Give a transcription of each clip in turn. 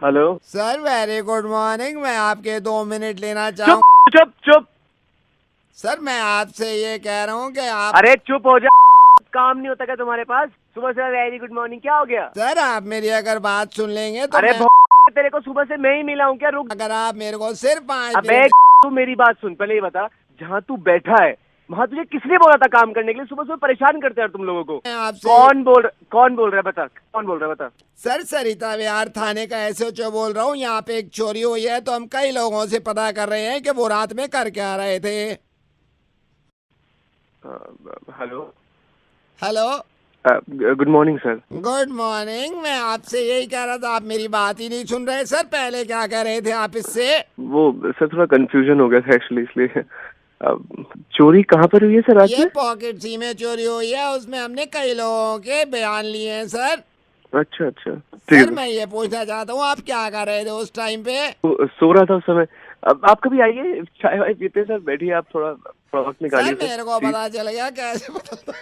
Hello sir very good morning. मैं आपके 2 minute लेना चाहूँ। चुप चुप। सर मैं आपसे ये कह रहा हूँ कि आप अरे चुप हो जा। काम नहीं होता क्या तुम्हारे पास? सुबह से वेरी गुड मॉर्निंग क्या हो गया? सर आप मेरी अगर बात सुन लेंगे तो अरे मैं तेरे को सुबह से मैं ही मिला हूँ क्या? रुक। अगर आप मेरे को सिर्फ 5 अबे मिनट तू मेरी बात सुन, पहले ये बता जहाँ तू बैठा है वहाँ तुझे किसने बोला था काम करने के लिए? सुबह सुबह परेशान करते हैं तुम लोगों को। मैं आपसे कौन बोल रहा है बता, कौन बोल रहा है बता। सर सरिता विहार थाने का एसएचओ बोल रहा हूँ। यहाँ पे एक चोरी हुई है तो हम कई लोगों से पता कर रहे हैं कि वो रात में कर क्या रहे थे। Hello hello good morning sir. Good morning. मैं आपसे यही कह रहा था, आप मेरी बात ही नहीं सुन रहे। सर पहले क्या कह रहे थे आप इससे? वो सर थोड़ा कंफ्यूजन हो गया था एक्चुअली, इसलिए चोरी कहाँ पर हुई है सर आज ये में? पॉकेट सी में चोरी हुई है, उसमें हमने कई लोगों के बयान लिए हैं सर। अच्छा अच्छा ठीक सर है। मैं ये पूछना चाहता हूँ आप क्या कर रहे थे उस टाइम पे? सो रहा था उस समय। अब आप कभी आइए, चाय वाय पीते हैं सर, बैठिए आप, थोड़ा थोड़ा वक्त निकालिए सर मेरे को प्लीज। पता चल गया कैसे पता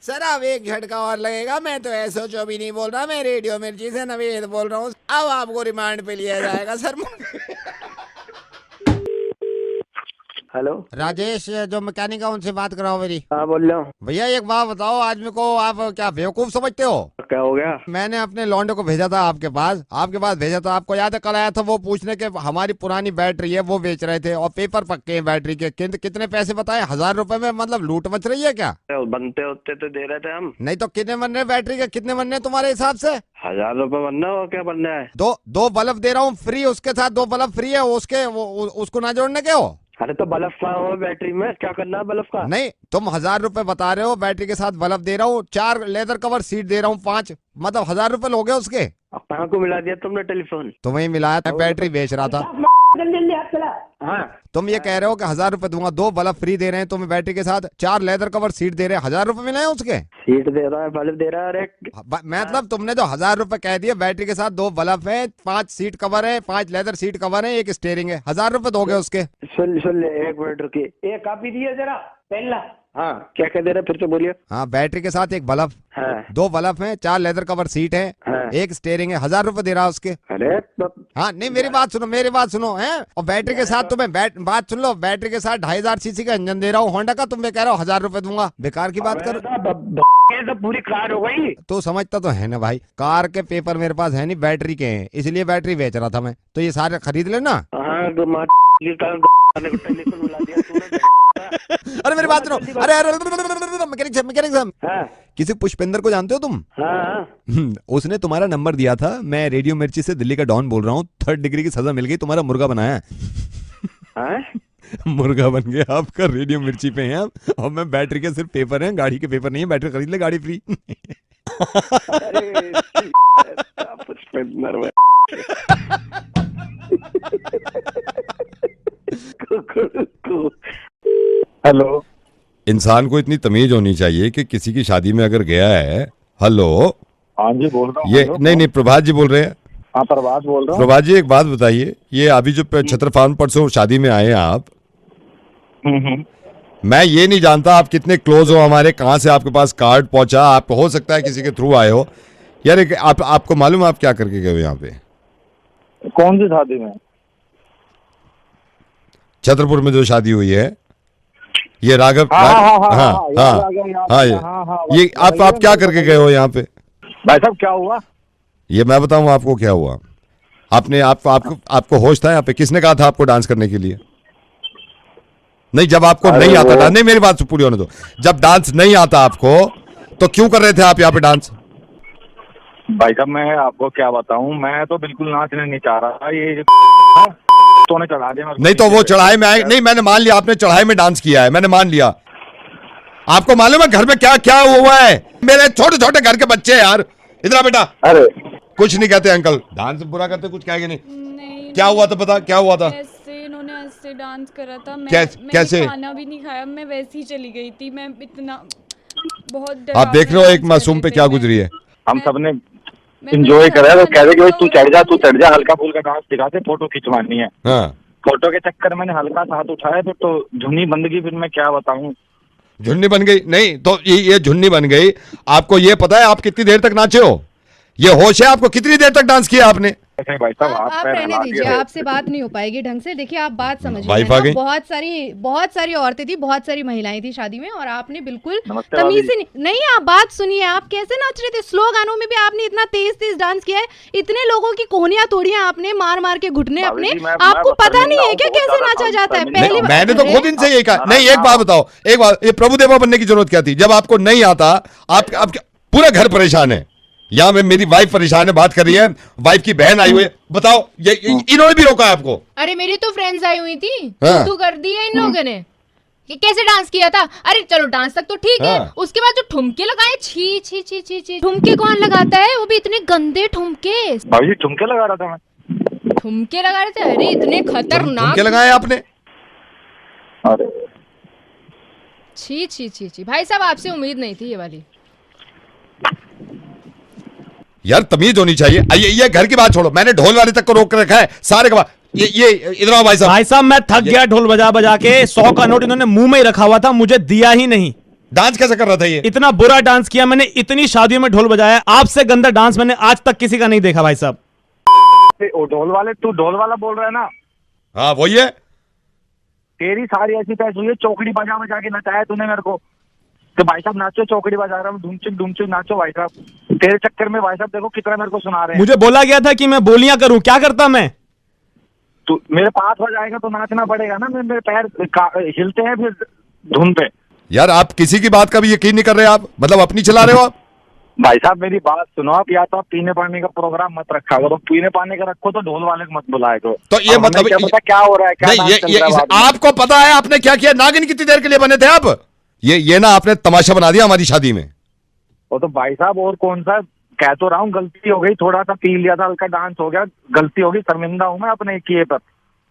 सर अब एक झटका और लगेगा। मैं तो एसओ भी नहीं बोल रहा, मैं रेडियो मिर्ची से नवेद बोल रहा हूँ। अब आपको रिमांड पे लिया जाएगा सर। हेलो राजेश जो मैकेनिक है उनसे बात कराओ मेरी। हाँ बोल रहा हूँ। भैया एक बात बताओ, आज मेरे को आप क्या बेवकूफ समझते हो? क्या हो गया? मैंने अपने लौंडे को भेजा था आपके पास भेजा था। आपको याद है कल आया था वो पूछने के हमारी पुरानी बैटरी है वो बेच रहे थे और पेपर पक्के हैं बैटरी के। कितने पैसे बताए? 1000 रुपए में मतलब लूट मच रही है क्या? बनते होते तो दे रहे थे हम। नहीं तो कितने बनने बैटरी के, कितने बनने तुम्हारे हिसाब से? 1000 रुपए बनना हो क्या बनना है? दो बल्ब दे रहा हूँ फ्री, उसके साथ 2 बल्ब फ्री है उसके, उसको ना जोड़ने के हो? अरे तो बल्ब का हो बैटरी में, क्या करना है बल्ब का? नहीं तुम 1000 रुपए बता रहे हो, बैटरी के साथ बल्ब दे रहा हूँ, 4 लेदर कवर सीट दे रहा हूँ 5, मतलब 1000 रुपए लोगे उसके। अब कहाँ को मिला दिया तुमने टेलीफोन? तुम्हें मिलाया था, बैटरी बेच रहा था। जल्दी हाथ चला। हाँ तुम ये कह रहे हो कि 1000 रुपए दूंगा, 2 बल्ब फ्री दे रहे हैं तुम्हें बैटरी के साथ, 4 लेदर कवर सीट दे रहे हैं, 1000 रुपए मिले हैं उसके। सीट दे रहा है, बल्ब दे रहा है। अरे मतलब तुमने जो 1000 रुपए कह दिए, बैटरी के साथ 2 बल्ब है, 5 सीट कवर है, 5 लेदर सीट कवर है, 1 स्टेयरिंग है, 1000 रुपए दोगे उसके। सुन ले, 1 मिनट रुकिए, एक कापी दिए जरा पेन ला। हाँ क्या कह दे रहे, फिर से बोलिए। हाँ बैटरी के साथ 1 बल्ब, हाँ 2 बल्ब है, 4 लेदर कवर सीट है, हाँ। 1 स्टेयरिंग है, 1000 रुपए दे रहा उसके। अरे हाँ नहीं मेरी बात सुनो हैं। और बैटरी के साथ तुम्हें बात सुन लो, बैटरी के साथ 2500 सीसी का इंजन दे रहा हूँ होंडा का, तुम्हें कह रहा हूँ 1000 रुपए दूंगा, बेकार की बात करो। तो पूरी कार हो गई। तो समझता तो है ना भाई, कार के पेपर मेरे पास है नहीं, बैटरी के हैं, इसलिए बैटरी बेच रहा था मैं, तो ये सारे खरीद लेना। हाँ अरे मेरी बात सुनो, अरे मैकेनिक साहब, हाँ किसी पुष्पेंद्र को जानते हो तुम? हाँ उसने तुम्हारा नंबर दिया था, मैं रेडियो मिर्ची से दिल्ली का डॉन बोल रहा हूँ, 3rd डिग्री की सजा मिल गई, तुम्हारा मुर्गा बनाया। हाँ मुर्गा बन गया आपका, रेडियो मिर्ची पे हैं आप, और मैं बैटरी के सिर्फ पेपर हैं, गाड़ी के पेपर नहीं है, बैटरी खरीद ले गाड़ी फ्री। हेलो। इंसान को इतनी तमीज होनी चाहिए कि किसी की शादी में अगर गया है। हेलो हाँ जी बोल रहा हूँ। ये नहीं प्रभात जी बोल रहे हैं? हाँ प्रभात बोल रहा हूँ। प्रभात जी एक बात बताइए, ये अभी जो छत्र फार्म परसों शादी में आए हैं आप, मैं ये नहीं जानता आप कितने क्लोज हो हमारे, कहाँ से आपके पास कार्ड पहुंचा, आप हो सकता है किसी के थ्रू आए हो यार। आपको मालूम है आप क्या करके गए हो यहाँ पे? कौन सी शादी में? छतरपुर में जो शादी हुई है, ये राघव। ये आप क्या करके गए हो यहाँ पे? भाई साहब क्या हुआ? ये मैं बताऊं आपको क्या हुआ? आपने आपको होश था यहाँ पे? किसने कहा था आपको डांस करने के लिए? नहीं, जब आपको नहीं आता डांस, नहीं मेरी बात पूरी होने दो, जब डांस नहीं आता आपको तो क्यों कर रहे थे आप यहाँ पे डांस? भाई साहब मैं आपको क्या बताऊं, मैं तो बिल्कुल नाचने नहीं चाह रहा, ये तो ने चढ़ा दिया। नहीं तो वो चढ़ाई में आए नहीं, मैंने मान लिया आपने चढ़ाई में डांस किया है, मैंने मान लिया। आपको मालूम है घर में क्या क्या हुआ है? मेरे छोटे छोटे घर के बच्चे यार, इधर बेटा। अरे कुछ नहीं कहते अंकल, डांस बुरा करते, कुछ कहेंगे नहीं। क्या हुआ था पता, क्या हुआ था? इन्होंने ऐसे डांस करा था, कैसे? खाना भी नहीं खाया, मैं वैसे ही चली गई थी, मैं इतना बहुत आप देख रहे हो एक मासूम पे क्या गुजरी है। हम सबने एंजॉय करा है, तो कह रहे कि भाई तू चढ़ जा, हल्का फुल्का डांस दिखाते, फोटो खिंचवानी है। हाँ। फोटो के चक्कर मैंने हल्का साथ उठाया तो झुन्नी बंद गई, फिर मैं क्या बताऊं। झुन्नी बन गई? नहीं तो ये झुन्नी बन गई। आपको ये पता है आप कितनी देर तक नाचे हो? ये होश है आपको? कितनी देर तक डांस किया आपने? नहीं भाई साहब, आप पैर रहने हिला दीजिए, दिए। आपसे बात नहीं हो पाएगी ढंग से। देखिए आप बात समझिए, वाइफ है आ ना, गई? बहुत सारी औरतें थी, बहुत सारी महिलाएं थी शादी में, और आपने बिल्कुल नमस्ते तमीज भाभी। से नहीं, आप बात सुनिए, आप कैसे नाच रहे थे। स्लो गानों में भी आपने इतना तेज तेज डांस किया है, इतने लोगों की कोहनियां तोड़ियां आपने मार मार के घुटने भाभी अपने। जी, मैं आपको पता शर्मिंदा नहीं है हूँ, क्या बहुत कैसे ज्यादा नाचा जाता है? शर्मिंदा पहली हूँ। मैंने तो अरे, खुद इनसे यही कहा। नहीं, एक बात बताओ, एक बात, ये प्रभुदेवा बनने की जरूरत क्या थी? जब आपको नहीं आता, आप पूरा घर परेशान है। यहाँ में मेरी वाइफ परेशान है, बात कर रही है, वाइफ की बहन आई हुई है। बताओ, ये इन्होंने भी रोका है आपको? अरे मेरी तो फ्रेंड्स आई हुई थी, हाँ। तू कर दी है इन लोगों ने। कि कैसे डांस किया था? अरे चलो डांस तक तो ठीक है, हाँ। उसके बाद जो ठुमके लगाए, छी छी छी छी छी। ठुमके कौन लगाता है, वो भी इतने गंदे ठुमके। भाभी जी ठुमके लगा रहा था मैं। ठुमके लगा रहे थे, अरे इतने खतरनाक। ठुमके लगाए आपने? अरे छी छी छी छी। भाई साहब आपसे उम्मीद नहीं थी ये वाली। यार तमीज होनी चाहिए। ये घर की बात छोड़ो, मैंने ढोल वाले तक को रोक कर रखा है, सारे का ये इधर आओ भाई साहब। भाई साहब मैं थक गया ढोल बजा बजा के। 100 का नोट इन्होंने मुंह में ही रखा हुआ था, मुझे दिया ही नहीं। डांस कैसे कर रहा था ये? इतना बुरा डांस किया मैंने, इतनी शादियों में ढोल बजाया, आपसे गंदा डांस मैंने आज तक किसी का नहीं देखा भाई साहब। ओ ढोल वाले, तू ढोल वाला बोल रहा है ना? हाँ वही है। तेरी सारी ऐसी तैस हुई है, चौकड़ी बजा बजा के नचाया तूने मेरे को। तो भाई साहब नाचो, चौकड़ी बजा रहा हूँ, ढूंढ नाचो भाई साहब। तेरे चक्कर में भाई साहब देखो कितना मेरे को सुना रहे हैं। मुझे बोला गया था कि मैं बोलियां करूं, क्या करता मैं? तू मेरे पास हो जाएगा तो नाचना पड़ेगा ना। मेरे पैर हिलते हैं फिर धुन पे। यार आप किसी की बात का भी यकीन नहीं कर रहे, आप मतलब अपनी चला रहे हो आप। भाई साहब मेरी बात सुनो आप, या तो आप पीने पानी का प्रोग्राम मत रखा करो, पीने पानी का रखो तो ढोल वाले को मत बुलाए करो। तो ये अब हमें मतलब क्या पता क्या हो रहा है, क्या नहीं, डांस चल रहा है बाद में। आपको पता है आपने क्या किया? नागिन कितनी देर के लिए बने थे आप? ये ना आपने तमाशा बना दिया हमारी शादी में। वो तो भाई साहब और कौन सा, कह तो रहा हूँ गलती हो गई, थोड़ा सा पी लिया था, हल्का डांस हो गया, गलती होगी, शर्मिंदा हूँ मैं अपने किए पर।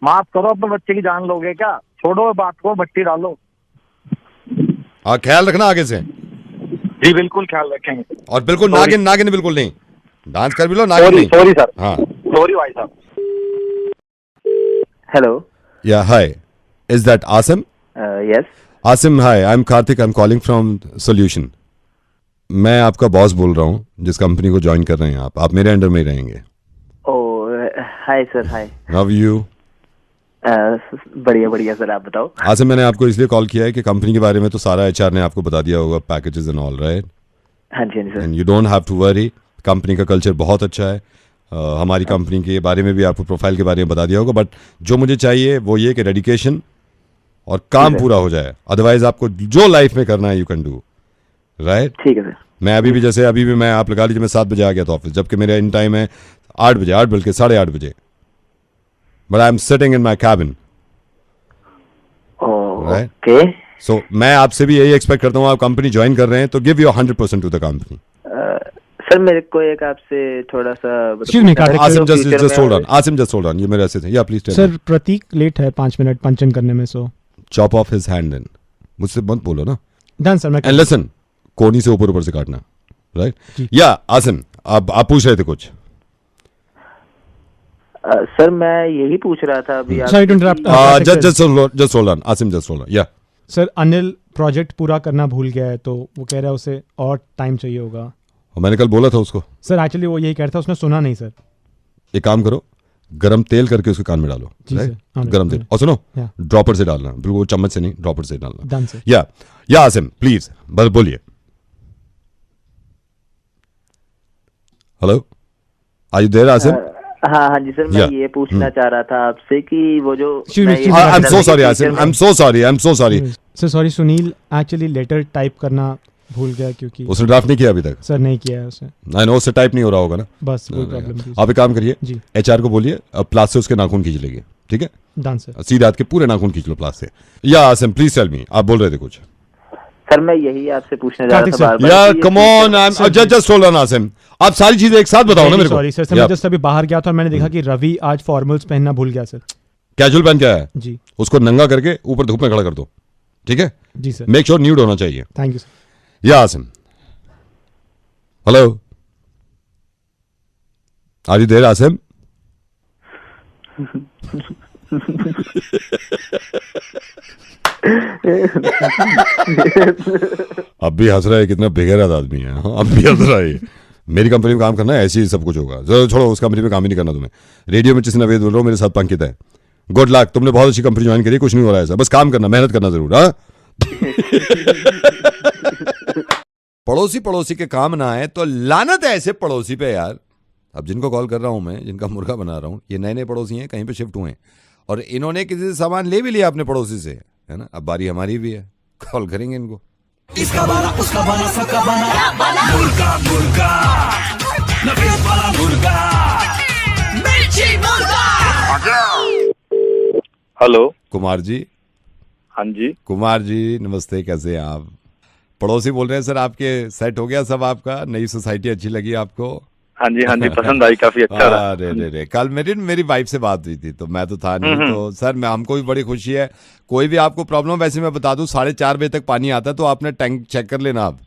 माफ करो, अपने बच्चे की जान लोगे क्या? छोड़ो बात को, भट्टी डालो। हाँ ख्याल रखना आगे से। जी बिल्कुल ख्याल रखेंगे। और बिल्कुल Sorry. नागिन बिल्कुल नहीं। डांस कर भी लो, नागिन सॉरी नहीं। सॉरी सर, हाँ सॉरी भाई साहब। Hello. Yeah hi, is that Asim? Yes. Asim hi, I am Kartik, I am calling from solution. मैं आपका बॉस बोल रहा हूँ, जिस कंपनी को ज्वाइन कर रहे हैं आप मेरे अंडर में ही रहेंगे। Oh hi sir, hi. How you? बढ़िया बढ़िया सर, आप बताओ। आसिम मैंने आपको इसलिए कॉल किया है कि कंपनी के बारे में तो सारा एचआर ने आपको बता दिया होगा, पैकेजेस एंड ऑल, राइट? हाँ जी हाँ जी sir. And you don't have to worry, company का कल्चर बहुत अच्छा है। हमारी कंपनी के बारे में भी आपको प्रोफाइल के बारे में बता दिया होगा, बट जो मुझे चाहिए वो ये कि डेडिकेशन और काम पूरा हो जाए। अदरवाइज आपको जो लाइफ में करना है यू कैन डू, राइट? ठीक है सर। मैं अभी भी मैं आप लगा लीजिए मैं 7 बजे आ गया था ऑफिस, जबकि मेरा इन टाइम है 8 बजे, 8 बल्कि 8:30 बजे, but I am sitting in my cabin, right? Okay so मैं आपसे भी यही एक्सपेक्ट करता हूँ, आप कंपनी ज्वाइन कर रहे हैं तो give your 100% to the company. Sir, मेरे को एक आपसे थोड़ा सा Excuse me, Kartik. Asim just hold on, Asim just hold on, ये मेरे ऐसे थे। Yeah please tell sir Prateek late है 5 मिनट पंचन करने में, so chop off his hand then. मुझसे मत बोलो ना। Done sir. मैं एंड लिसन, कोनी से ऊपर से काटना, राइट? या आसिम आप पूछ रहे थे कुछ? सर मैं यही पूछ रहा था अभी आप। Sorry to interrupt. Just hold on Asim, just hold on. या सर अनिल प्रोजेक्ट पूरा करना भूल गया है, तो वो कह रहा है उसे और टाइम चाहिए होगा। मैंने कल बोला था उसको। सर एक्चुअली वो यही कह रहा था, उसने सुना नहीं सर। एक काम करो, गरम तेल करके उसके कान में डालो, जी राइट? सर, हाँ, गरम तेल। और सुनो, या। ड्रॉपर से डालना, बिल्कुल वो चम्मच से नहीं, ड्रॉपर से डालना। Done sir. या आसिम प्लीज बस बोलिए। Hello, are you there Asim? हाँ हाँ जी सर, मैं Yeah. ये पूछना चाह रहा था आपसे कि वो जो Excuse me, मैं ये excuse me, I am so sorry future Asim, में- I am so sorry. Sir sorry Sunil, actually letter type करना भूल गया क्योंकि उसने ड्राफ्ट नहीं किया अभी तक? सर नहीं किया है उसने, आई नो, उससे टाइप नहीं हो रहा होगा ना। बस कोई प्रॉब्लम थी। आप एक काम करिए, जी एचआर को बोलिए प्लास से उसके नाखून खींच लेंगे, ठीक है? Done sir. सीधे हाथ के पूरे नाखून खींच लो प्लास से। या आसिम प्लीज टेल मी, आप बोल रहे थे कुछ? सर मैं यही आपसे पूछना चाह कार्तिक रहा था सर, बार-बार यार कि ये come on, I am just hold on Asim, आप सारी चीजें एक साथ बताओ ना मेरे को। सॉरी सर, मैं जस्ट अभी बाहर गया था और मैंने देखा कि रवि आज फॉर्मल्स पहनना भूल गया सर। कैजुअल पहन के आया है, जी उसको नंगा करके ऊपर धूप में खड़ा कर दो, ठीक है? जी सर, मेक श्योर न्यूड होना चाहिए। Thank you sir. या Asim, hello, are you there Asim? अब भी हंस रहा है, कितना बेगैरत आदमी है। अब भी हंस रहा है। मेरी कंपनी में काम करना है, ऐसे ही सब कुछ होगा। जरूर छोड़ो, उस कंपनी में काम ही नहीं करना तुम्हें। रेडियो में जिस नवेद बोल रहा हूँ, मेरे साथ पंकित है। गुड लक, तुमने बहुत अच्छी कंपनी ज्वाइन करी, कुछ नहीं हो रहा है ऐसा, बस काम करना, मेहनत करना जरूर। हाँ पड़ोसी के काम ना आए तो लानत है ऐसे पड़ोसी पे यार। अब जिनको कॉल कर रहा हूं मैं, जिनका मुर्गा बना रहा हूं, ये नए पड़ोसी हैं, कहीं पे शिफ्ट हुए हैं और इन्होंने किसी से सामान ले भी लिया अपने पड़ोसी से, है ना। अब बारी हमारी भी है, कॉल करेंगे इनको। इसका बना, उसका बना, सबका बना, मुर्गा मुर्गा, नवेद वाला मुर्गा, मिर्ची मुर्गा। हेलो कुमार जी। हाँ जी कुमार जी नमस्ते, कैसे हैं आप? पड़ोसी बोल रहे हैं सर, आपके सेट हो गया सब, आपका नई सोसाइटी अच्छी लगी आपको? हाँ जी पसंद आई, काफी अच्छा रहा। अरे कल मेरी वाइफ से बात हुई थी, तो मैं तो था नहीं, तो सर हमको भी बड़ी खुशी है। कोई भी आपको प्रॉब्लम, वैसे मैं बता दूं 4:30 बजे तक पानी आता है, तो आपने टैंक चेक कर लेना आप,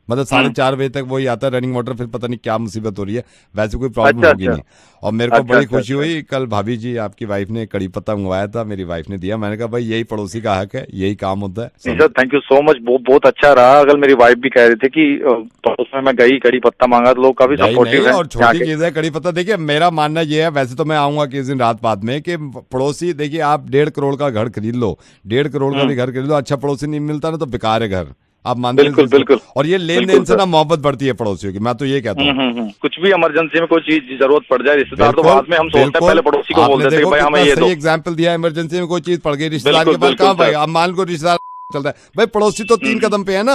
मतलब 4:30 बजे तक वही आता है रनिंग वाटर, फिर पता नहीं क्या मुसीबत हो रही है, वैसे कोई प्रॉब्लम होगी नहीं। और मेरे को बड़ी खुशी हुई, कल भाभी जी आपकी वाइफ ने कड़ी पत्ता मंगवाया था, मेरी वाइफ ने दिया, मैंने कहा भाई यही पड़ोसी का हक है, यही काम होता है। Sir thank you so much, बहुत अच्छा रहा। अगर मेरी वाइफ भी कह रही थी कि पड़ोस में मैं गई कड़ी पत्ता मांगा, तो लोग काफी सपोर्टिव है। और छोटी चीज है कड़ी पत्ता। देखिए मेरा मानना ये है, वैसे तो मैं आऊंगा किस दिन रात बाद में, कि पड़ोसी, देखिए आप 1.5 करोड़ का घर खरीद लो, 1.5 करोड़ का भी घर खरीद लो, अच्छा पड़ोसी नहीं मिलता ना तो बेकार है घर, आप मानते हैं? बिल्कुल। और ये लेन देन से ना मोहब्बत बढ़ती है पड़ोसियों की, मैं तो ये कहता हूँ। कुछ भी इमरजेंसी में कोई चीज जरूरत पड़ जाए, रिश्तेदार तो बाद में हम सोचते हैं, पहले पड़ोसी को बोलते थे भाई हमें ये दो। एग्जाम्पल दिया, इमरजेंसी में कोई चीज पड़ गई, रिश्तेदार के पास कहाँ भाई, अब मान को रिश्तेदार चलता है भाई, पड़ोसी तो 3 कदम पे है ना।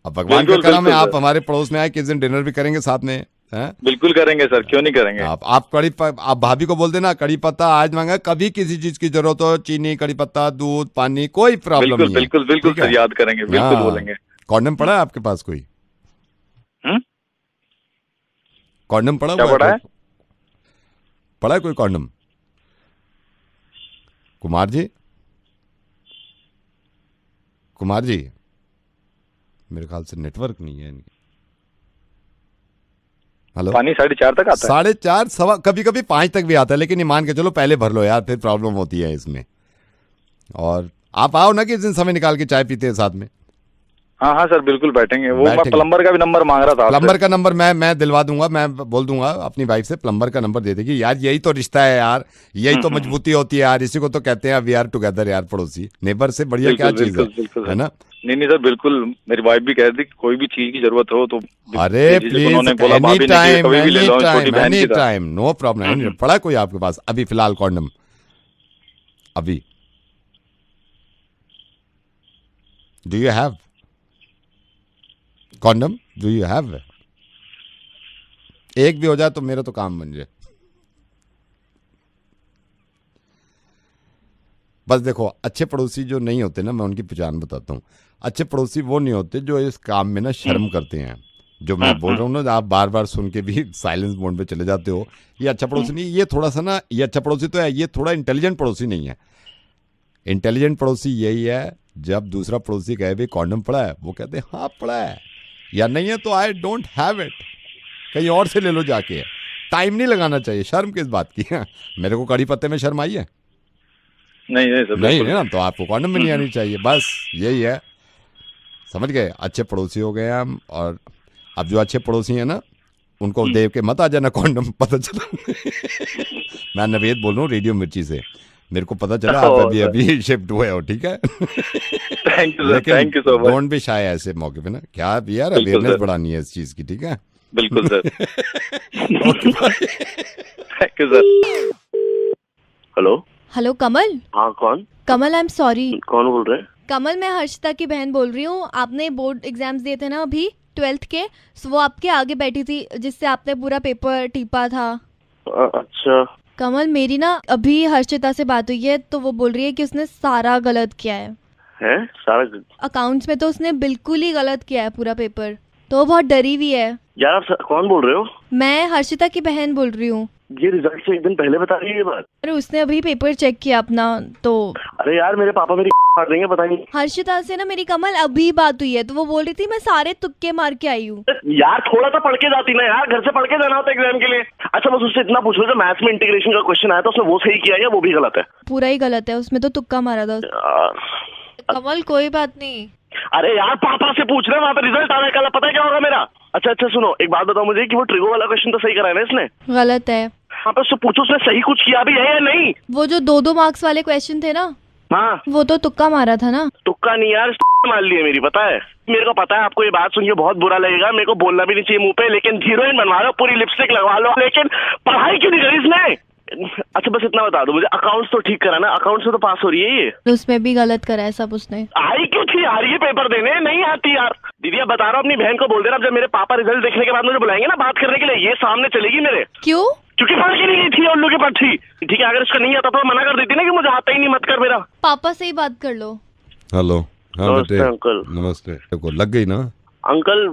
अब भगवान का करम है, आप हमारे पड़ोस में आए, किस दिन डिनर भी करेंगे साथ में, है? बिल्कुल करेंगे सर, क्यों नहीं करेंगे। आप भाभी को बोल देना कड़ी पत्ता आज मांगा, कभी किसी चीज की जरूरत हो, चीनी, कड़ी पत्ता, दूध, पानी, कोई प्रॉब्लम नहीं। बिल्कुल सर, याद करेंगे, बिल्कुल बोलेंगे। कॉन्डम पड़ा है आपके पास कोई? कॉन्डम पड़ा क्या पड़ा है? पड़ा है कोई कॉन्डम? कुमार जी मेरे ख्याल से नेटवर्क नहीं है इनकी। हेलो, पानी 4:30 तक आता है? 4:30 सवा, कभी कभी 5 तक भी आता है, लेकिन ये मान के चलो पहले भर लो यार, फिर प्रॉब्लम होती है इसमें। और आप आओ ना किस दिन समय निकाल के, चाय पीते हैं साथ में। हाँ सर बिल्कुल बैठेंगे। वो मैं प्लम्बर का भी नंबर मांग रहा था। प्लम्बर का नंबर मैं दिलवा दूंगा, मैं बोल दूंगा अपनी वाइफ से प्लम्बर का नंबर दे देगी यार, यही तो रिश्ता है यार, यही तो मजबूती होती है यार, इसी को तो कहते हैं वी आर टुगेदर यार, पड़ोसी नेबर से बढ़िया क्या चीज है ना। नहीं सर बिल्कुल, मेरी वाइफ भी कह रही थी कोई भी चीज की जरूरत हो तो अरे please any time no problem. पड़ा कोई आपके पास अभी फिलहाल कॉन्डम? अभी do you have condom? Do you have? एक भी हो जाए तो मेरा तो काम बन जाए। बस देखो, अच्छे पड़ोसी जो नहीं होते ना, मैं उनकी पहचान बताता हूँ। अच्छे पड़ोसी वो नहीं होते जो इस काम में ना शर्म करते हैं, जो मैं बोल रहा हूँ ना, आप बार बार सुन के भी साइलेंस मोड पे चले जाते हो। ये अच्छा पड़ोसी नहीं, ये थोड़ा सा ना, ये अच्छा पड़ोसी तो है, ये थोड़ा इंटेलिजेंट पड़ोसी नहीं है। इंटेलिजेंट पड़ोसी यही है जब दूसरा पड़ोसी कहे भी कॉन्डम पड़ा है, वो कहते हैं हाँ पड़ा है, या नहीं है तो आई डोंट हैव इट, कहीं और से ले लो जाके। टाइम नहीं लगाना चाहिए, शर्म किस बात की है? मेरे को कड़ी पत्ते में शर्म आई है? नहीं सर, नहीं ना, तो आपको कॉन्डम में नहीं आनी चाहिए, बस यही है, समझ गए? अच्छे पड़ोसी हो गए हम। और अब जो अच्छे पड़ोसी हैं ना, उनको देव के मत आ जाना कॉन्डम, पता चला। मैं नवेद बोल रहा हूँ रेडियो मिर्ची से, मेरे को पता चला आप अभी शिफ्ट हुए हो, ठीक है? Thank you so much. Don't be shy ऐसे मौके पे ना, क्या यार अवेयरनेस बढ़ानी है इस चीज की, ठीक है? बिल्कुल sir. Thank you sir. Hello Kamal. हाँ कौन? Kamal I am sorry. कौन बोल रहे हैं? कमल, मैं हर्षिता की बहन बोल रही हूँ। आपने बोर्ड एग्जाम्स दिए थे ना अभी 12th के, वो आपके आगे बैठी थी जिससे आपने पूरा पेपर टीपा था। अच्छा कमल, मेरी ना अभी हर्षिता से बात हुई है, तो वो बोल रही है कि उसने सारा गलत किया है। सारा अकाउंट्स में तो उसने बिल्कुल ही गलत किया है पूरा पेपर, तो वो बहुत डरी हुई है। यार आप कौन बोल रहे हो? मैं हर्षिता की बहन बोल रही हूँ। ये रिजल्ट से एक दिन पहले बता रही है ये बात? अरे उसने अभी पेपर चेक किया अपना, तो अरे यार मेरे पापा मेरी मार देंगे, पता नहीं। हर्षिता से ना मेरी कमल अभी बात हुई है, तो वो बोल रही थी मैं सारे तुक्के मार के आई हूँ। यार थोड़ा सा पढ़ के जाती ना यार, घर से पढ़ के जाना होता है एग्जाम के लिए। अच्छा बस उससे इतना पूछ लो, जो मैथ्स में इंटीग्रेशन का क्वेश्चन आया था उसने वो सही किया या वो भी गलत है? पूरा ही गलत है, उसमें तो तुक्का मारा था। कमल कोई बात नहीं, अरे यार पापा से पूछ रहे हैं, वहाँ पे रिजल्ट आ रहा है कल, पता है क्या होगा मेरा। अच्छा सुनो, एक बात बताओ मुझे कि वो ट्रिगो वाला क्वेश्चन तो सही करा है ना इसने? गलत है। हाँ पे उससे पूछो उसने सही कुछ किया भी है या नहीं। वो जो 2-2 मार्क्स वाले क्वेश्चन थे ना, हाँ वो तो तुक्का मारा था ना। तुक्का नहीं यार, मार ली है मेरी, पता है मेरे को। पता है आपको ये बात सुन के बहुत बुरा लगेगा, मेरे को बोलना भी नहीं चाहिए मुंह पे, लेकिन हीरोइन बनवा लो, पूरी लिपस्टिक लगवा लो, लेकिन पढ़ाई क्यों नहीं करी इसने? अच्छा बस इतना बता दो मुझे, अकाउंट्स तो ठीक करा ना? अकाउंट्स से तो पास हो रही है ये। उसमें भी गलत करा है सब उसने। आई क्यों थी यार ये पेपर देने? नहीं आती यार। दीदी अब बता रहा हूँ, अपनी बहन को बोल दे रहा, जब मेरे पापा रिजल्ट देखने के बाद मुझे बुलाएंगे ना बात करने के लिए, ये सामने चलेगी मेरे। क्यों? क्योंकि पढ़ के नहीं गई थी, उन लोगों के पास थी। ठीक है, अगर इसका नहीं आता तो मना कर देती ना कि मुझे आता ही नहीं, मत कर मेरा। पापा से ही बात कर लो। हेलो। हाँ नमस्ते बेटे। अंकल। नमस्ते। देखो लग गई ना अंकल,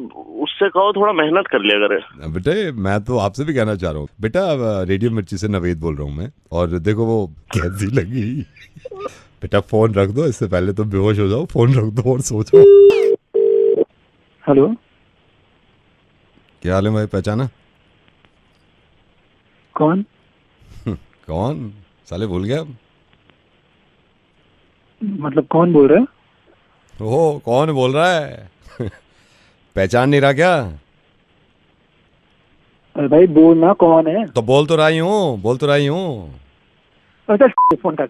उससे कहो थोड़ा मेहनत कर लिया करे। बेटे, मैं तो आपसे भी कहना चाह रहा हूँ बेटा, रेडियो मिर्ची से नवेद बोल रहा हूँ मैं, और देखो वो कैसी लगी। बेटा फोन रख दो, इससे पहले तो बेहोश हो जाओ, फोन रख दो और सोचो। हेलो, क्या हाल है भाई, पहचाना? कौन? कौन साले, भूल गया? मतलब कौन बोल रहा है? ओह कौन बोल रहा है? पहचान नहीं रहा क्या? अरे भाई बोलना, कौन है? तो बोल तो रही हूँ। अच्छा फोन कर।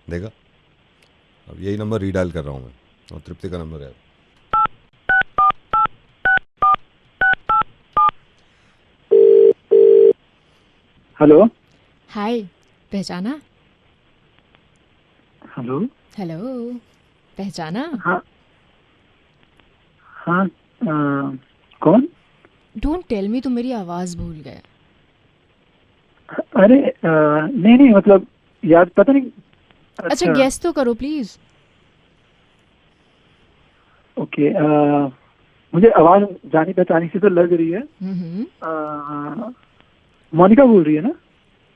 देखा, अब यही नंबर रीडायल कर रहा हूँ मैं, और तृप्ति का नंबर है। हेलो। हाय, पहचाना? हेलो। हेलो, पहचाना? हाँ हाँ, कौन? डोंट टेल मी तुम मेरी आवाज भूल गए। अरे नहीं मतलब याद, पता नहीं। अच्छा गेस तो करो प्लीज। ओके, मुझे आवाज जानी पहचानी सी तो लग रही है। मोनिका बोल रही है ना?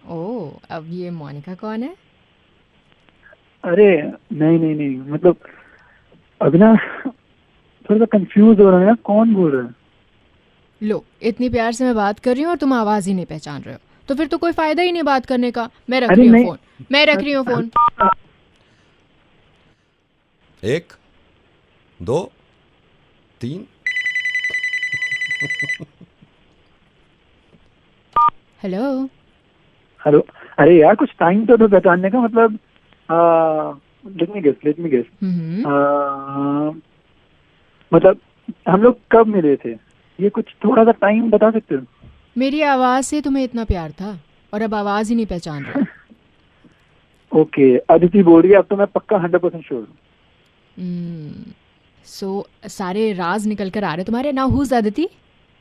ओह, अब ये मोनिका कौन है? अरे नहीं मतलब अभी ना थोड़ा सा कंफ्यूज हो रहा है, कौन बोल रहा है? लो, इतनी प्यार से मैं बात कर रही हूँ और तुम आवाज ही नहीं पहचान रहे हो, तो फिर तो कोई फायदा ही नहीं बात करने का। मैं रख रही हूँ फोन। 1 2 3। हेलो। अरे यार कुछ टाइम तो पहचानने का, मतलब लेट मी गेस। मतलब हम लोग कब मिले थे? ये कुछ थोड़ा सा टाइम बता सकते हो? मेरी आवाज से तुम्हें इतना प्यार था और अब आवाज ही नहीं पहचान रहे। ओके, अदिति बोल रही है, अब तो मैं पक्का 100% श्योर हूँ। सो सारे राज निकल कर आ रहे तुम्हारे। Now who is Aditi?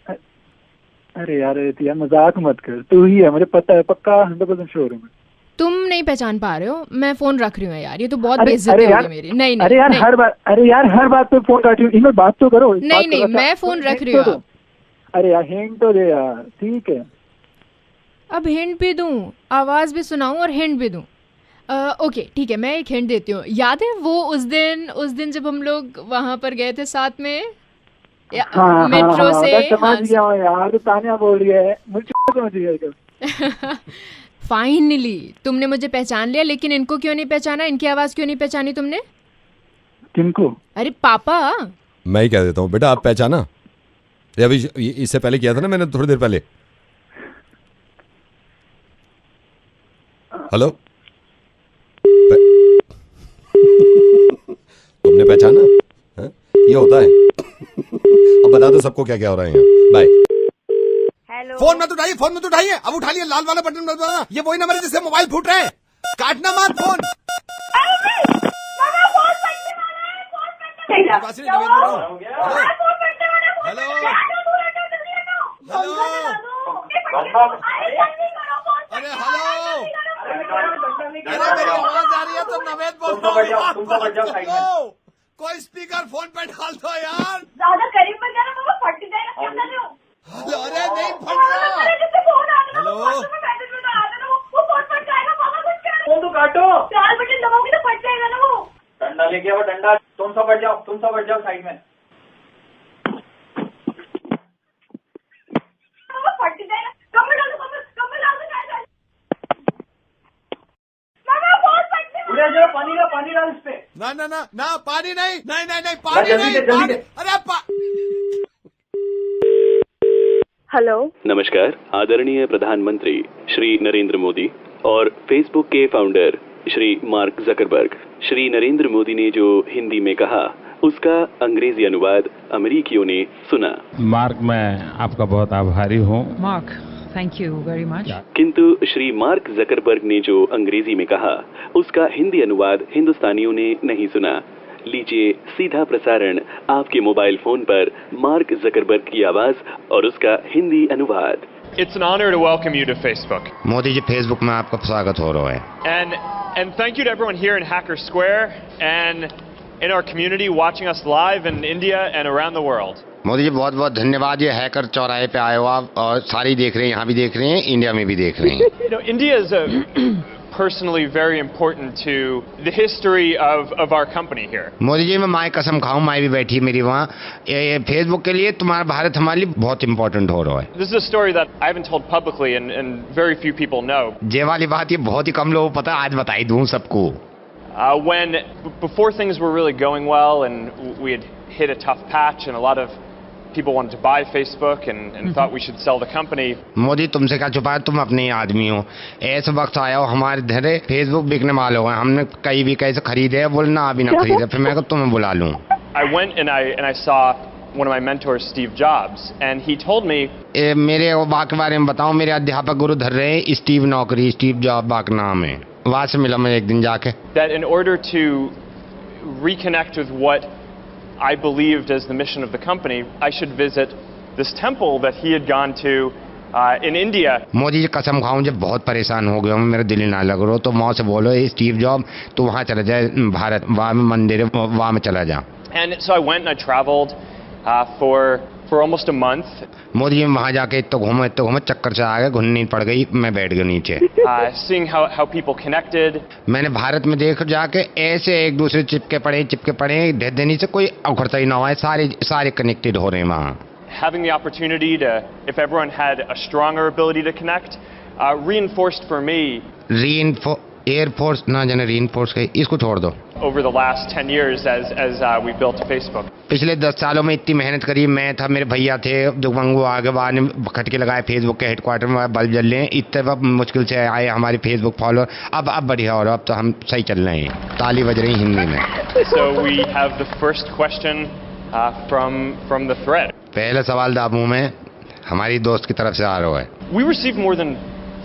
अरे यार अदिति यार, मजाक मत कर, तू ही है, मुझे पता है, पक्का 100% श्योर हूँ मैं। तुम नहीं पहचान पा रहे हो, मैं फोन रख रही हूँ यार, ये तो बहुत बेइज्जती होगी मेरी। नहीं अरे यार हर बात पे फोन काट रही हूँ, इनमें बात तो करो। नहीं, मैं फोन रख रही हूँ। अरे यार हिंट तो दे यार। ठीक है, अब हिंट भी दूं, आवाज भी सुनाऊं और हिंट भी दूं? ओके ठीक है, मैं एक हिंट देती हूँ। याद है वो उस दिन जब हम लोग वहां पर गए थे साथ में मेट्रो से? समझ गया हूँ यार, तानिया बोल रही है, मुझे समझ गया। फाइनली तुमने मुझे पहचान लिया, लेकिन इनको क्यों नहीं पहचाना? इनकी आवाज क्यों नहीं पहचानी तुमने? किनको? अरे पापा। मैं ही कह देता हूँ बेटा, आप पहचाना? अभी इससे पहले किया था ना मैंने, थोड़ी देर पहले। हेलो। तुमने पहचाना? ये होता है। अब बता दो सबको क्या क्या हो रहा है यहाँ। बाय। हेलो। फोन मत उठाइए, अब उठा लिया, लाल वाला बटन मत दबाना। ये वही नंबर है जिससे मोबाइल फूट रहे हैं। काटना मत फोन। अरे हेलो, अरे मेरी आवाज आ रही है, तुम नवेद बोल रहे हो? कोई स्पीकर फोन पे डाल दो यार। ज्यादा करीब मत जाना, मुझे फट जाएगा। अरे नहीं फट रहा। हेलो, फोन तो काटो। 4 बटन दबाओगे तो फट जाएगा ना वो। डंडा लेके आओ, डंडा। तुम सब बैठ जाओ साइड में। फट जाएगा। कमर डाल दो। उड़े जरा पानी डाल इस पे। ना ना ना ना पानी नहीं नहीं नहीं नहीं पानी जल्दी नहीं से, जल्दी पानी, से। अरे हेलो। नमस्कार आदरणीय प्रधानमंत्री श्री नरेंद्र मोदी और फेसबुक के founder Shri mark Zuckerberg. Shri Narendra Modi ने जो हिंदी में कहा उसका अंग्रेजी अनुवाद अमेरिकियों ने सुना। मार्क, मैं आपका बहुत आभारी हूँ। Mark, thank you very much. किंतु श्री मार्क जकरबर्ग ने जो अंग्रेजी में कहा उसका हिंदी अनुवाद हिंदुस्तानियों ने नहीं सुना। लीजिए सीधा प्रसारण आपके मोबाइल फोन पर मार्क जकरबर्ग की आवाज और उसका हिंदी अनुवाद। It's an honor to welcome you to Facebook. Modi ji, Facebook में आपका स्वागत हो रहा है। And thank you to everyone here in Hacker Square and in our community watching us live in India and around the world. Modi ji, बहुत बहुत धन्यवाद। ये हैकर चौराहे पे आए हो आप और सारी देख रहे हैं, यहाँ भी देख रहे हैं, इंडिया में भी देख रहे हैं। You know, India is personally very important to the history of our company here. Modi ji, मैं माँ कसम खाऊं, माँ भी बैठी है मेरी वहाँ। ये फेसबुक के लिए तुम्हारा भारत हमारे लिए बहुत इंपॉर्टेंट हो रहा है। This is a story that I haven't told publicly and very few people know. ये वाली बात ये बहुत ही कम लोगों को पता, आज बताई दूं सबको। When before things were really going well and we had hit a tough patch and a lot of people wanted to buy Facebook and thought we should sell the company. Modi, तुमसे क्या छुपा है, तुम अपने ही आदमी हो। ऐसा वक्त आया हो हमारे धरे फेसबुक बिकने वाले हो, हमने कहीं भी कैसे खरीदे, बोलना अभी ना खरीदे, फिर मैं तुम्हें बुला लूं। I went and I saw one of my mentors, Steve Jobs, and he told me. मेरे बा के बारे में बताऊं, मेरे अध्यापक गुरु धर रहे हैं स्टीव नौकरी, स्टीव जॉब बा का नाम है। वहां से मिला मैं एक दिन जाके। That in order to reconnect with what I believed as the mission of the company, I should visit this temple that he had gone to in India. Modi ji, कसम खाऊं, जब बहुत परेशान हो गया हूं, मेरा दिल ना लग रहा, तो माँ से बोलो स्टीव जॉब तो वहाँ चला जाए भारत, वहाँ में मंदिर है, वहाँ में चला जा। And so I went and I traveled for almost a month. Modi ji, वहाँ जाके इतना घूमा चक्कर से आ गया, घुन्नी पड़ गई, मैं बैठ गया नीचे। Seeing how people connected. मैंने भारत में देख जाके ऐसे एक दूसरे चिपके पड़े देनी से कोई अखड़ता ही ना हुआ है, सारे कनेक्टेड हो रहे हैं वहाँ। Having the opportunity to, if everyone had a stronger ability to connect, reinforced for me. Air force ना जाने रीइंफोर्स के, इसको छोड़ दो। Over the last 10 years as we built Facebook. पिछले 10 सालों में इतनी मेहनत करी, मैं था, मेरे भैया थे, जो मंगू आगे बाद ने खटके लगाए फेसबुक के हेडक्वार्टर में, बल्ब जल रहे हैं, इतने मुश्किल से आए हमारे फेसबुक फॉलोअर। अब बढ़िया हो रहा, अब तो हम सही चल रहे हैं, ताली बज रही हिंदी में। So we have the first question from the thread. पहला सवाल दाबू में हमारी दोस्त की तरफ से आ रहा है। We received more than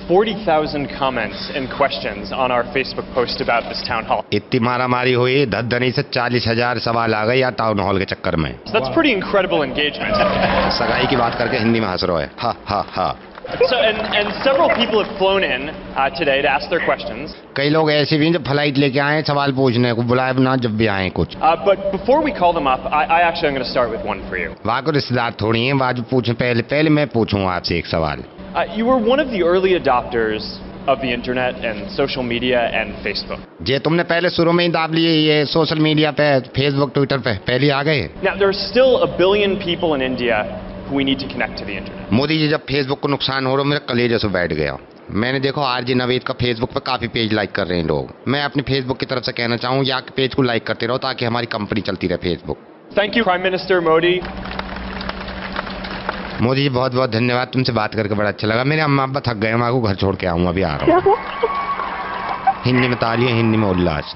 40,000 comments and questions on our Facebook post about this town hall. इतनी मारामारी हुई, धधनी से 40,000 सवाल आ गए या टाउन हॉल के चक्कर में। So that's pretty incredible engagement. सगाई की बात करके हिंदी में हंस रहा है, हा हा हा। So and several people have flown in today to ask their questions. कई लोग ऐसे भी हैं जो फ्लाइट लेके आए सवाल पूछने को, बुलाए ना जब भी आए कुछ। But before we call them up, I actually am going to start with one for you. वहाँ को रिश्तेदार थोड़ी हैं, वहाँ जो पूछे पहले मैं पूछूंगा आपसे एक सवाल। You were one of the early adopters of the internet and social media and Facebook. जे तुमने पहले शुरू में ही दाब लिए ये सोशल मीडिया पे, फेसबुक, ट्विटर पे पहले आ गए। Now there are still 1 billion people in India who we need to connect to the internet. Modi ji, जब फेसबुक को नुकसान हो रहा, मेरा कलेजे से बैठ गया। मैंने देखो आरजे नवेद का फेसबुक पे काफी पेज लाइक कर रहे हैं लोग। मैं अपने फेसबुक की तरफ से कहना चाहूँ, या पेज को लाइक करते रहो ताकि हमारी कंपनी चलती रहे Facebook. Thank you, Prime Minister Modi. Modi ji, बहुत बहुत धन्यवाद, तुमसे बात करके बड़ा अच्छा लगा। मेरे अम्मा अब्बा थक गए, मैं को घर छोड़ के आऊँ, अभी आ रहा हूँ। हिंदी में तालियां, हिंदी में उल्लास।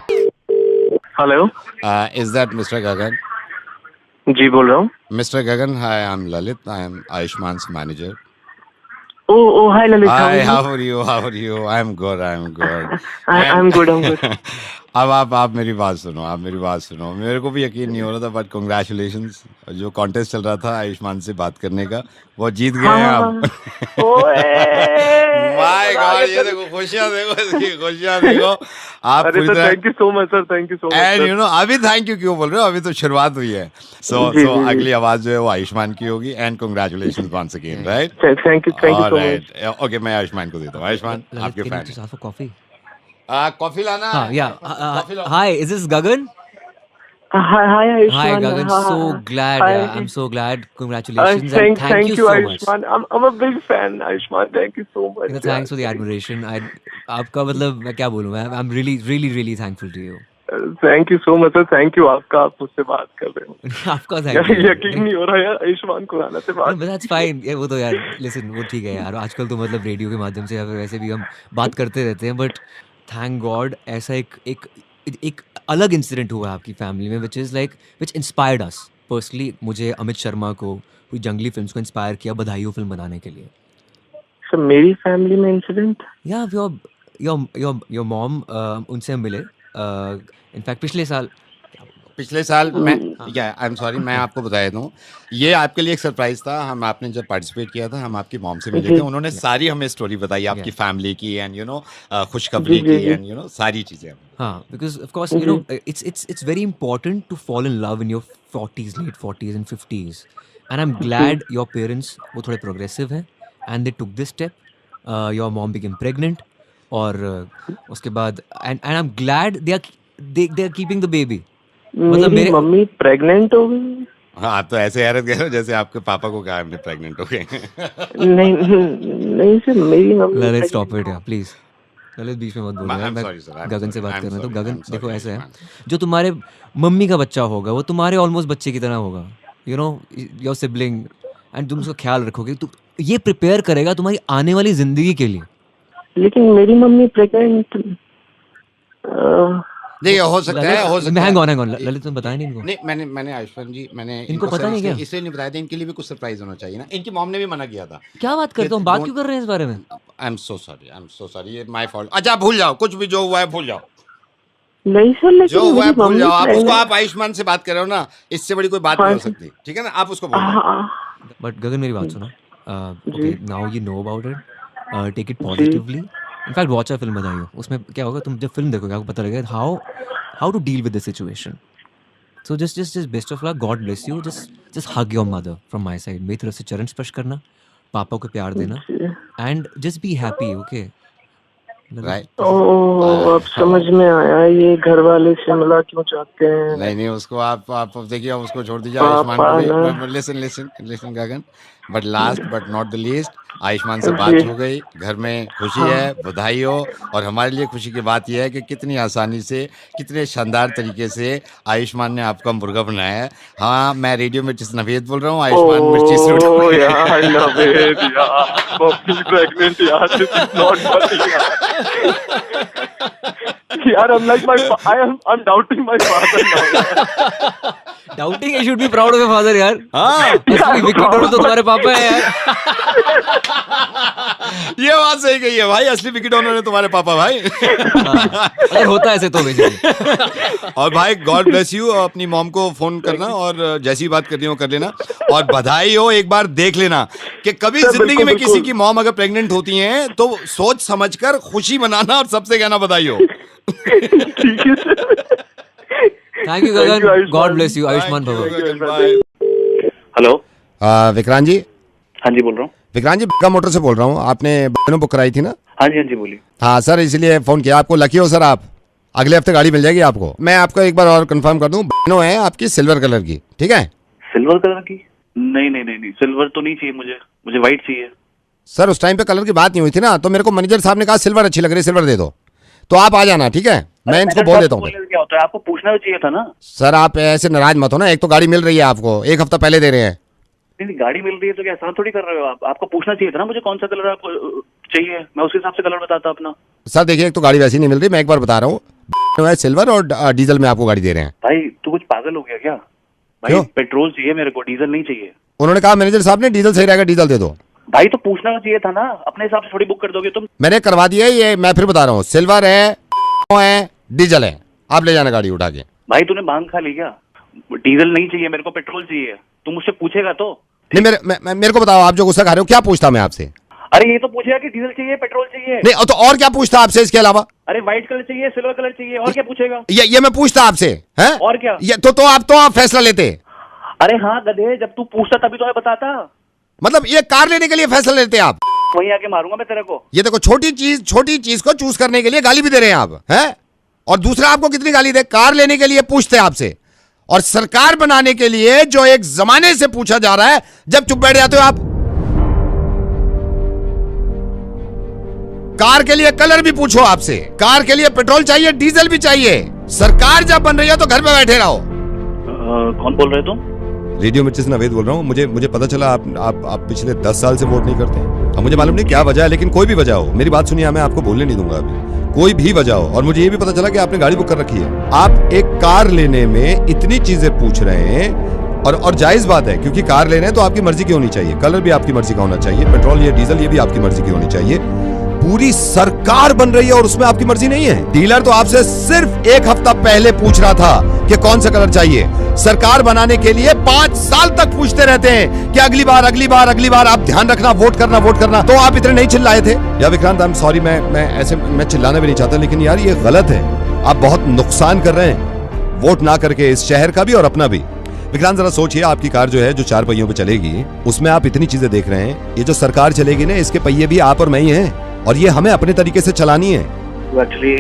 हेलो, इज दैट मिस्टर गगन? जी बोल रहा हूँ। Mister Gagan, hi, I M Lalit, I am Ayushman manager. Oh, hi Lalit. Hi, how are you? I'm good. I'm good. अब आप मेरी बात सुनो। मेरे को भी यकीन नहीं हो रहा था, बट कांग्रेचुलेशंस। जो कॉन्टेस्ट चल रहा था आयुष्मान से बात करने का, वो जीत गए हैं आप। माय गॉड, ये देखो खुशियाँ देखो आप। Thank you so much sir, thank you so much. And you know, अभी थैंक यू क्यों बोल रहे हो, अभी तो शुरुआत हुई है। सो अगली आवाज जो है वो आयुष्मान की होगी। And congratulations once again, right? Thank you so much. Okay, मैं आयुष्मान को देता हूँ। आयुष्मान, आपके फैन। कॉफी कॉफी लाना। Hi, is this Gagan? Hi Ayushman. Hi Gagan, so glad. I'm so glad. Congratulations and thank you so Ayushman. much. I'm a big fan, Ayushman. Thank you so much. Thanks for the admiration. आपका मतलब मैं क्या बोलूँ, I'm really thankful to you. Thank you so much sir, thank you आपका, आप मुझसे बात कर रहे हो। आपका यकीन नहीं हो रहा यार, आयुष्मान खुराना से बात। दैट्स फाइन वो तो यार लिसन वो ठीक है यार, आजकल तो मतलब रेडियो के माध्यम से या फिर वैसे भी हम बात करते रहते हैं, बट थैंक गॉड ऐसा एक अलग इंसिडेंट हुआ आपकी फैमिली में विच इंस्पायर्ड अस पर्सनली। मुझे अमित शर्मा को, कोई जंगली फिल्म्स को इंस्पायर किया बधाइयों फिल्म बनाने के लिए। सर मेरी फैमिली में इंसिडेंट? या योर मॉम, उनसे हम मिले इनफैक्ट पिछले साल मैं आई एम सॉरी, मैं आपको बता दूं, ये आपके लिए एक सरप्राइज था। हम आपने जब पार्टिसिपेट किया था, हम आपकी मॉम से मिले थे, उन्होंने सारी हमें स्टोरी बताई आपकी फैमिली की एंड खुशखबरी की एंड सारी चीजें। हाँ, because of course it's very important to fall in love in your 40s, late 40s and 50s, and I'm glad your parents वो थोड़े progressive हैं and they took this step. Your mom became pregnant और उसके बाद and I'm glad they are keeping the baby. मतलब मेरी mummy pregnant हो गई। हाँ, तो ऐसे हैरत कह रहे हो जैसे आपके पापा को कहा हमने प्रेग्नेंट हो गए। नहीं सर, मेरी मम्मी। ललित स्टॉप इट यार प्लीज, ललित बीच में मत बोलो यार, मैं गगन से बात कर रहा हूँ। तो गगन देखो ऐसा है, जो तुम्हारे मम्मी का बच्चा होगा वो तुम्हारे ऑलमोस्ट बच्चे की तरह होगा, you know your sibling, and तुम उसका ख्याल रखोगे, तो ये प्रिपेयर करेगा तुम्हारी आने वाली जिंदगी के लिए। लेकिन मेरी मम्मी प्रेग्नेंट देखिए हो सकता है हैंग ऑन ललित तुम बताया नहीं इनको? नहीं, मैंने आयुष्मान जी इनको पता नहीं क्या इसलिए नहीं बताया था, इनके लिए भी कुछ सरप्राइज होना चाहिए ना। इनकी मॉम ने भी मना किया था। क्या बात करते हो, बात क्यों कर रहे हैं इस बारे में? आई एम सो सॉरी, ये माय फॉल्ट। अच्छा भूल जाओ, कुछ भी जो हुआ है भूल जाओ। नहीं सर, जो हुआ है भूल जाओ। आप उसको आप आयुष्मान से बात कर रहे हो ना, इससे बड़ी कोई बात नहीं हो सकती, ठीक है ना? आप उसको बोलो। बट गगन मेरी बात सुनो, okay now you know about it, take it positively. In fact watch a film बताइए, उसमें क्या होगा, तुम जब फिल्म देखोगे आपको पता लगेगा how to deal with the situation. So just best of luck, God bless you. Just hug your mother from my side. मेरी तरफ से चरण स्पर्श करना, पापा को प्यार देना, and just be happy, okay? Right. अब समझ में आया ये घर वाले शिमला क्यों चाहते हैं। नहीं, उसको आप देखिए, उसको छोड़ दीजिए। Ayushman listen Gagan, but last but not the least, Ayushman से बात हो गई, घर में खुशी है, बधाई हो। और हमारे लिए खुशी की बात यह है कि कितनी आसानी से, कितने शानदार तरीके से आयुष्मान ने आपका मुर्गा बनाया है। हाँ, मैं रेडियो में नवेद बोल रहा हूँ, आयुष्मान मिर्ची सूट। यार I'm doubting my father now. Doubting? You should be proud of your father यार। हाँ, विकी डोनर तो तुम्हारे पापा है यार। ये बात सही कही है भाई, असली विकी डोनर है तुम्हारे पापा भाई। अगर होता है ऐसे तो बेसिकली। और भाई गॉड ब्लेस यू, अपनी मॉम को फोन करना और जैसी बात करनी हो कर लेना। और बधाई हो, एक बार देख लेना कि कभी जिंदगी में किसी की मॉम अगर प्रेग्नेंट होती हैं तो सोच समझकर खुशी मनाना और सबसे कहना बधाई हो। Thank you Gagan, God bless you, Ayushman भव। हेलो विक्रांत जी? हाँ जी बोल रहा हूँ। विक्रांत जी बक्का मोटर से बोल रहा हूँ, आपने बुक कराई थी ना? हाँ जी बोलिए। हाँ सर, इसलिए फोन किया आपको। लकी हो सर, आप अगले हफ्ते गाड़ी मिल जाएगी आपको। मैं आपको एक बार और कंफर्म कर दूं, बनो है आपकी सिल्वर कलर की, ठीक है? सिल्वर कलर की? नहीं, सिल्वर तो नहीं चाहिए मुझे व्हाइट चाहिए। सर उस टाइम पे कलर की बात नहीं हुई थी ना, तो मेरे को मैनेजर साहब ने कहा सिल्वर अच्छी लग रही है, सिल्वर दे दो। तो आप आ जाना, ठीक है? मैं इनको बोल देता हूँ। क्या होता है, आपको पूछना भी चाहिए था ना। सर आप ऐसे नाराज मत हो ना, एक तो गाड़ी मिल रही है आपको, एक हफ्ता पहले दे रहे हैं। नहीं, गाड़ी मिल रही है तो क्या एहसान थोड़ी कर रहे हो आप? आपको पूछना चाहिए था ना मुझे कौन सा कलर आपको चाहिए, मैं उस हिसाब से कलर बताता अपना। सर देखिए, एक तो गाड़ी वैसी नहीं मिल रही, मैं एक बार बता रहा हूँ, सिल्वर और डीजल में आपको गाड़ी दे रहे हैं। भाई तू कुछ पागल हो गया क्या भाई? पेट्रोल चाहिए मेरे को, डीजल नहीं चाहिए। उन्होंने कहा मैनेजर साहब ने डीजल सही रहेगा, डीजल दे दो। भाई तो पूछना चाहिए था ना, अपने हिसाब से थोड़ी बुक कर दोगे तुम। मैंने करवा दिया है, ये मैं फिर बता रहा हूँ, सिल्वर है, डीजल है, आप ले जाना गाड़ी उठा के। भाई तूने भांग खा ली क्या? डीजल नहीं चाहिए मेरे को, पेट्रोल चाहिए। तू मुझसे पूछेगा तो नहीं, मेरे को बताओ, आप जो गुस्सा खा रहे हो, क्या पूछता मैं आपसे? अरे ये तो पूछेगा कि डीजल चाहिए, पेट्रोल चाहिए। नहीं तो और क्या पूछता आपसे इसके अलावा? अरे व्हाइट कलर चाहिए, सिल्वर कलर चाहिए, और क्या पूछेगा? ये मैं पूछता आपसे, हैं? और क्या? ये तो आप फैसला लेते। अरे हाँ गधे, जब तू पूछता तभी तो मैं बताता। मतलब ये कार लेने के लिए फैसला लेते आप? वहीं आके मारूंगा मैं तेरे को। ये देखो, छोटी चीज को चूज करने के लिए गाली भी दे रहे हैं आप, हैं? और दूसरा आपको कितनी गाली दे, कार लेने के लिए पूछते हैं आपसे, और सरकार बनाने के लिए जो एक जमाने से पूछा जा रहा है, जब चुप बैठ जाते हो आप। कार के लिए कलर भी पूछो आपसे, कार के लिए पेट्रोल चाहिए, डीजल भी चाहिए, सरकार जब बन रही है तो घर पे बैठे रहो। कौन बोल रहे तुम? रेडियो मिर्ची से नवेद बोल रहा हूँ। मुझे पता चला आप पिछले 10 साल से वोट नहीं करते हैं। अब मुझे मालूम नहीं क्या वजह है, लेकिन कोई भी वजह हो, मेरी बात सुनिए, मैं आपको बोलने नहीं दूंगा अभी, कोई भी वजह हो। और मुझे ये भी पता चला कि आपने गाड़ी बुक कर रखी है। आप एक कार लेने में इतनी चीजें पूछ रहे हैं, और जायज बात है, क्योंकि कार लेने हैं तो आपकी मर्जी की होनी चाहिए, कलर भी आपकी मर्जी का होना चाहिए, पेट्रोल या डीजल ये भी आपकी मर्जी की होनी चाहिए। पूरी सरकार बन रही है और उसमें आपकी मर्जी नहीं है। डीलर तो आपसे सिर्फ 1 हफ्ता पहले पूछ रहा था कि कौन सा कलर चाहिए। सरकार बनाने के लिए 5 साल तक पूछते रहते हैं कि अगली बार आप ध्यान रखना, वोट करना। तो आप इतने नहीं चिल्लाए थे। या विक्रांत, आई एम सॉरी, मैं चिल्लाना भी नहीं चाहता, लेकिन यार ये गलत है। आप बहुत नुकसान कर रहे हैं वोट ना करके, इस शहर का भी और अपना भी। विक्रांत जरा सोचिए, आपकी कार जो है जो 4 पहियों पे चलेगी, उसमें आप इतनी चीजें देख रहे हैं। ये जो सरकार चलेगी ना, इसके पहिए भी आप और मैं ही हैं, और ये हमें अपने तरीके से चलानी है। एक्चुअली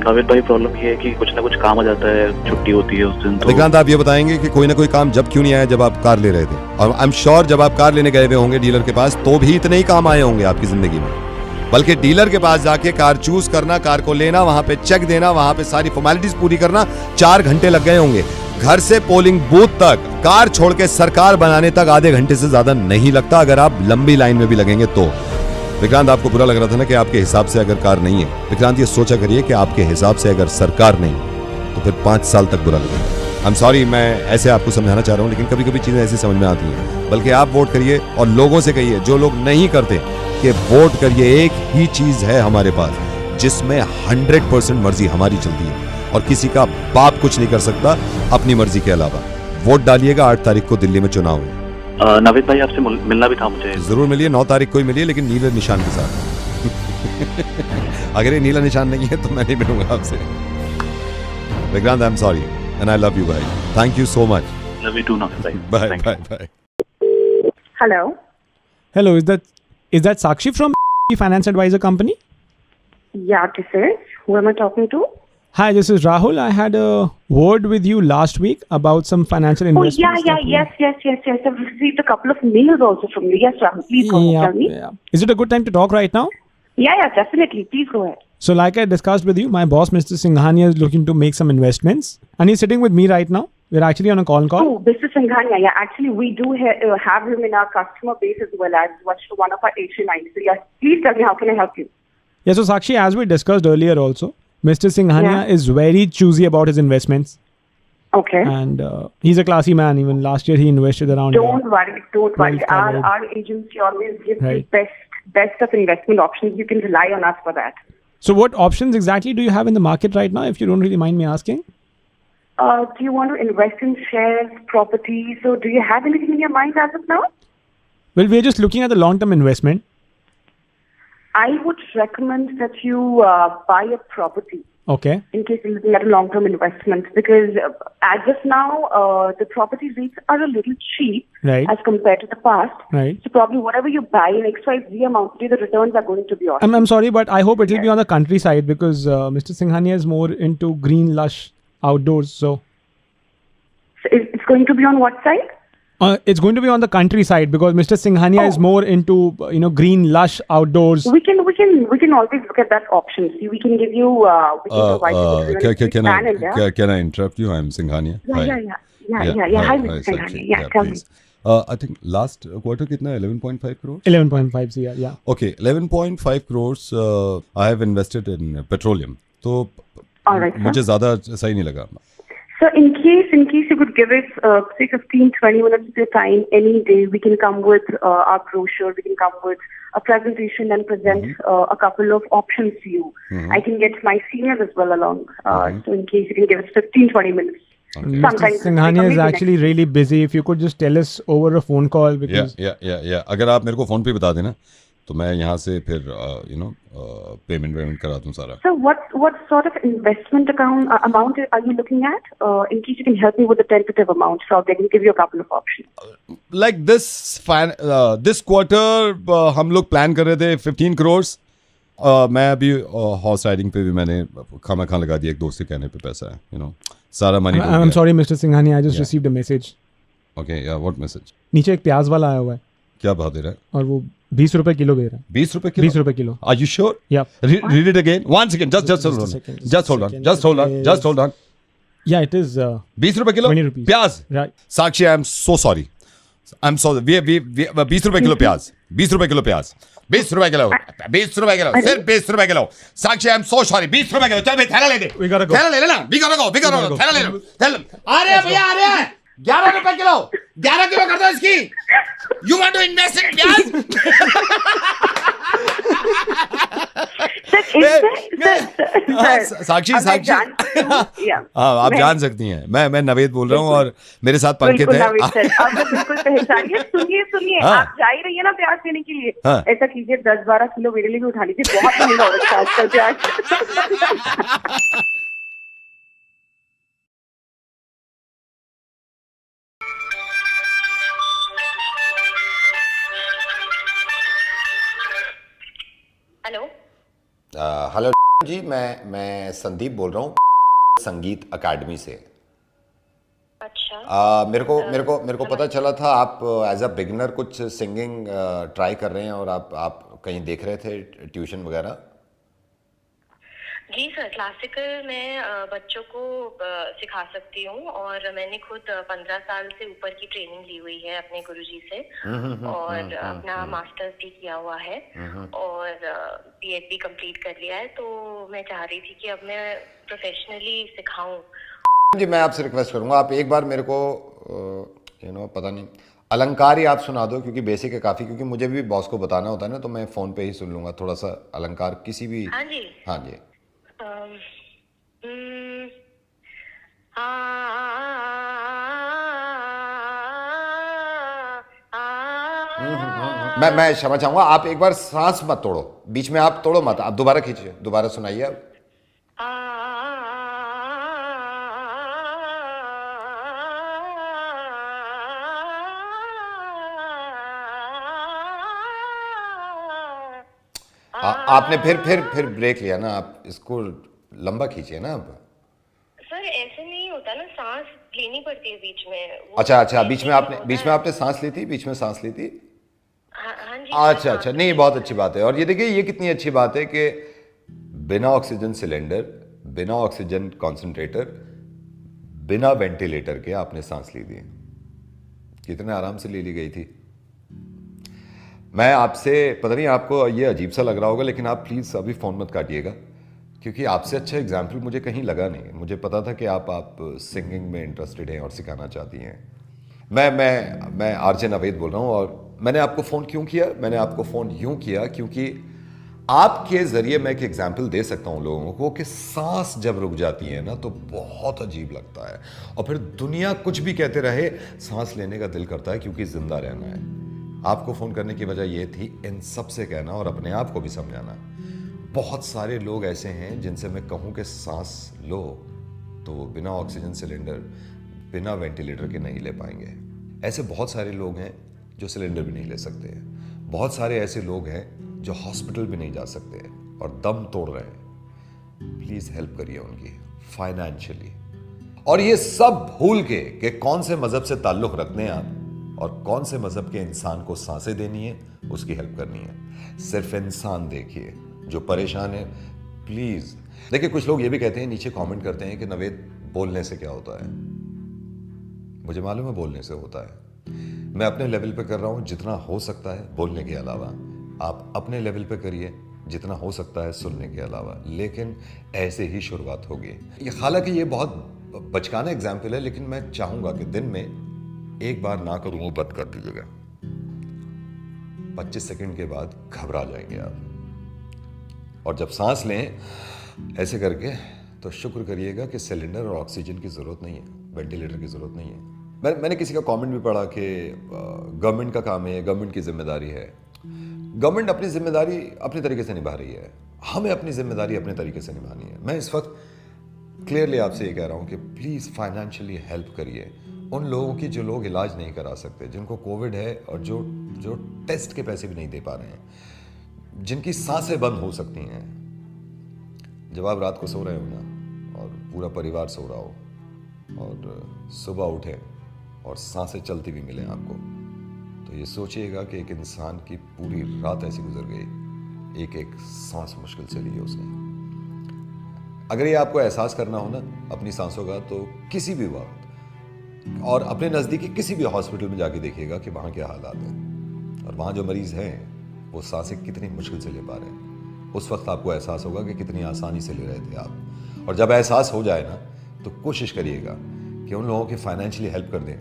नावेद भाई, प्रॉब्लम ये है कि कुछ ना कुछ काम आ जाता है, छुट्टी होती है उस दिन। तो विक्रांत, आप ये बताएंगे कि कोई ना कोई काम जब क्यों नहीं आया जब आप कार ले रहे थे? और आई एम श्योर जब आप कार लेने गए हुए होंगे डीलर के पास, तो भी इतने ही काम आए होंगे आपकी जिंदगी में। बल्कि डीलर के पास जाके कार चूज करना, कार को लेना, वहां पे चेक देना, वहां पे सारी फॉर्मेलिटीज पूरी करना, 4 घंटे लग गए होंगे। घर से पोलिंग बूथ तक, कार छोड़ के सरकार बनाने तक आधे घंटे से ज्यादा नहीं लगता, अगर आप लंबी लाइन में भी लगेंगे तो। विक्रांत, आपको बुरा लग रहा था ना कि आपके हिसाब से अगर कार नहीं है। विक्रांत, ये सोचा करिए कि आपके हिसाब से अगर सरकार नहीं तो फिर 5 साल तक बुरा लगेगा। आई एम सॉरी, मैं ऐसे आपको समझाना चाह रहा हूँ, लेकिन कभी कभी चीजें ऐसी समझ में आती हैं। बल्कि आप वोट करिए और लोगों से कहिए, जो लोग नहीं करते, कि वोट करिए। एक ही चीज है हमारे पास जिसमें 100% मर्जी हमारी चलती है, और किसी का बाप कुछ नहीं कर सकता अपनी मर्जी के अलावा। वोट डालिएगा। 8 तारीख को दिल्ली में चुनाव है। नावेद भाई, आपसे मिलना भी था मुझे। जरूर मिलिए, 9 तारीख को ही मिलिए, लेकिन नीले निशान के साथ। अगर ये नीला निशान नहीं है तो मैं नहीं मिलूंगा आपसे। Vikrant, I am sorry and I love you भाई। Thank you so much. Love you too Naved भाई। Bye bye bye. Hello, is that Sakshi from Finance Advisor Company? Yeah, this is. Who am I talking to? Hi, this is Rahul. I had a word with you last week about some financial investments. Yes. I've received a couple of mails also from you. Yes, Rahul, please go ahead. Tell me. Yeah. Is it a good time to talk right now? Yeah, definitely. Please go ahead. So like I discussed with you, my boss, Mr. Singhania, is looking to make some investments. And he's sitting with me right now. We're actually on a call. Oh, Mr. Singhania. Yeah, actually, we do have him in our customer base as well as one of our Asian lines. So yes, please tell me, how can I help you? Yeah, so Sakshi, as we discussed earlier also, Mr. Singhania is very choosy about his investments. Okay. And he's a classy man. Even last year, he invested around... Don't worry. Our agency always gives the best of investment options. You can rely on us for that. So what options exactly do you have in the market right now, if you don't really mind me asking? Do you want to invest in shares, property? So do you have anything in your mind as of now? Well, we're just looking at the long-term investment. I would recommend that you buy a property. Okay. In case you're looking at a long-term investment, because as of now, the property rates are a little cheap as compared to the past. Right. So probably whatever you buy in XYZ amount, the returns are going to be awesome. I'm sorry, but I hope it will be on the countryside, because Mr. Singhania is more into green, lush outdoors. So it's going to be on what side? It's going to be on the countryside, because Mr. Singhania is more into green, lush outdoors. We can always look at that option. See, we can give you. We can provide you. Can I interrupt you? I'm Singhania. Yeah. Hi, Mr. Singhania. Yeah, tell me. I think last quarter कितना है? 11.5 crores. 11.5 yeah. Okay, 11.5 crores. I have invested in petroleum. तो मुझे ज़्यादा सही नहीं लगा. So in case you could give us say 15-20 minutes of your time any day, we can come with our brochure, we can come with a presentation and present a couple of options to you. I can get my seniors as well along. So in case you can give us 15-20 minutes. Okay. Mr. Singhania is actually really busy. If you could just tell us over a phone call. Because yeah. अगर आप मेरे को phone पे बता देना तो मैं यहाँ से फिर पेमेंट करा दूँ सारा. So what sort of investment amount are you looking at? In case you can help me with the tentative amount, so I can give you a couple of options. Like this quarter हम लोग plan कर रहे थे 15 crores. मैं अभी horse riding पे भी मैंने खाना लगा दिया, एक दोस्त के कहने पे पैसा है, सारा money. I'm sorry, Mr. Singhania, I just received a message. Okay, yeah, what message? नीचे एक प्याज वाला आया हुआ है. क्या भाव दे रहा है? और वो 20 रुपए किलो दे रहा है। 20 रुपए किलो? 20 रुपए kilo. Are you sure? Yeah. Read it again. One second. Just hold on. Just hold on. Yeah, it is 20 रुपए किलो 20 rupees. प्याज। Right. Sakshi, I am so sorry. I'm sorry. We 20 रुपए kilo प्याज। 20 रुपए kilo प्याज। 20 रुपए kilo. 20 रुपए kilo. सिर्फ 20 रुपए kilo. Sakshi, I am so sorry. 20 रुपए किलो। चल भाई थैला ले दे। We gotta go. थैला ले लेना। We gotta go. थैला ले लो। थैला। आ रहे हैं भैया, आ रहे हैं। 11 रुपए किलो। 11 किलो कर दो इसकी। You want to invest in प्याज? साक्षी हाँ, आप जान सकती हैं, मैं नवेद बोल रहा हूँ और मेरे साथ पंकित है। बिल्कुल पहचानिए। सुनिए आप जा ही रही है ना प्याज लेने के लिए, ऐसा कीजिए 10-12 किलो मेरे लिए भी उठा लीजिए, बहुत महंगा हो रखा है आजकल प्याज। हेलो जी, मैं संदीप बोल रहा हूँ संगीत अकेडमी से। अच्छा। मेरे को पता चला था आप एज अ बिगिनर कुछ सिंगिंग ट्राई कर रहे हैं और आप कहीं देख रहे थे ट्यूशन वगैरह। जी सर, क्लासिकल मैं बच्चों को सिखा सकती हूँ और मैंने खुद 15 साल से ऊपर की ट्रेनिंग ली हुई है अपने गुरुजी से और अपना मास्टर्स भी किया हुआ है और बीएड भी कंप्लीट कर लिया है, तो मैं चाह रही थी कि अब मैं प्रोफेशनली सिखाऊं। जी मैं आपसे रिक्वेस्ट करूँगा, आप एक बार मेरे को पता नहीं अलंकार ही आप सुना दो, क्योंकि बेसिक है काफ़ी, क्योंकि मुझे भी बॉस को बताना होता है ना, तो मैं फ़ोन पे ही सुन लूँगा थोड़ा सा अलंकार किसी भी। हाँ जी। हाँ जी। मैं क्षमा चाहूंगा, आप एक बार सांस मत तोड़ो, बीच में आप तोड़ो मत, आप दोबारा खींचिए, दोबारा सुनाइए आप। आपने फिर ब्रेक लिया ना, आप इसको लंबा खींचिए ना। आप सर ऐसे नहीं होता ना, सांस लेनी पड़ती है बीच में। अच्छा, बीच में आपने सांस ली थी, बीच में सांस ली थी। हाँ जी। अच्छा, नहीं बहुत अच्छी बात है। और ये देखिए ये कितनी अच्छी बात है कि बिना ऑक्सीजन सिलेंडर, बिना ऑक्सीजन कॉन्सेंट्रेटर, बिना वेंटिलेटर के आपने सांस ली थी, कितने आराम से ली गई थी। मैं आपसे, पता नहीं आपको ये अजीब सा लग रहा होगा, लेकिन आप प्लीज़ अभी फ़ोन मत काटिएगा, क्योंकि आपसे अच्छा एग्जाम्पल मुझे कहीं लगा नहीं। मुझे पता था कि आप सिंगिंग में इंटरेस्टेड हैं और सिखाना चाहती हैं। मैं आरजे नवेद बोल रहा हूँ और मैंने आपको फ़ोन क्यों किया? मैंने आपको फ़ोन यूँ किया क्योंकि आपके ज़रिए मैं एक एग्जाम्पल दे सकता हूँ लोगों को कि सांस जब रुक जाती है ना तो बहुत अजीब लगता है, और फिर दुनिया कुछ भी कहते रहे, सांस लेने का दिल करता है क्योंकि ज़िंदा रहना है। आपको फ़ोन करने की वजह ये थी इन सब से कहना और अपने आप को भी समझाना। बहुत सारे लोग ऐसे हैं जिनसे मैं कहूँ कि सांस लो तो वो बिना ऑक्सीजन सिलेंडर, बिना वेंटिलेटर के नहीं ले पाएंगे। ऐसे बहुत सारे लोग हैं जो सिलेंडर भी नहीं ले सकते हैं। बहुत सारे ऐसे लोग हैं जो हॉस्पिटल भी नहीं जा सकते और दम तोड़ रहे हैं। प्लीज़ हेल्प करिए उनकी फाइनेंशियली। और ये सब भूल के कि कौन से मज़हब से ताल्लुक़ रखते हैं आप और कौन से मज़हब के इंसान को सांसें देनी है, उसकी हेल्प करनी है। सिर्फ इंसान देखिए जो परेशान है, प्लीज़। देखिए कुछ लोग ये भी कहते हैं, नीचे कमेंट करते हैं कि नवेद बोलने से क्या होता है। मुझे मालूम है बोलने से होता है। मैं अपने लेवल पे कर रहा हूँ जितना हो सकता है बोलने के अलावा। आप अपने लेवल पे करिए जितना हो सकता है सुनने के अलावा, लेकिन ऐसे ही शुरुआत होगी। हालांकि ये बहुत बचकाना एग्जाम्पल है, लेकिन मैं चाहूँगा कि दिन में एक बार ना करूँ वो बंद कर दीजिएगा। 25 सेकंड के बाद घबरा जाएंगे आप, और जब सांस लें ऐसे करके तो शुक्र करिएगा कि सिलेंडर और ऑक्सीजन की ज़रूरत नहीं है, वेंटिलेटर की ज़रूरत नहीं है। मैंने किसी का कमेंट भी पढ़ा कि गवर्नमेंट का काम है, गवर्नमेंट की जिम्मेदारी है। गवर्नमेंट अपनी जिम्मेदारी अपने तरीके से निभा रही है, हमें अपनी जिम्मेदारी अपने तरीके से निभानी है। मैं इस वक्त क्लियरली आपसे ये कह रहा हूँ कि प्लीज़ फाइनेंशियली हेल्प करिए उन लोगों की जो लोग इलाज नहीं करा सकते, जिनको कोविड है और जो टेस्ट के पैसे भी नहीं दे पा रहे हैं, जिनकी सांसें बंद हो सकती हैं। जब आप रात को सो रहे हो ना और पूरा परिवार सो रहा हो और सुबह उठे और सांसें चलती भी मिलें आपको, तो ये सोचिएगा कि एक इंसान की पूरी रात ऐसी गुजर गई, एक एक सांस मुश्किल से ली उसने। अगर ये आपको एहसास करना हो ना अपनी सांसों का, तो किसी भी वक्त और अपने नज़दीकी किसी भी हॉस्पिटल में जाके देखिएगा कि वहाँ क्या हालात हैं और वहाँ जो मरीज़ हैं वो सांसें कितनी मुश्किल से ले पा रहे हैं। उस वक्त आपको एहसास होगा कि कितनी आसानी से ले रहे थे आप। और जब एहसास हो जाए ना तो कोशिश करिएगा कि उन लोगों की फाइनेंशियली हेल्प कर दें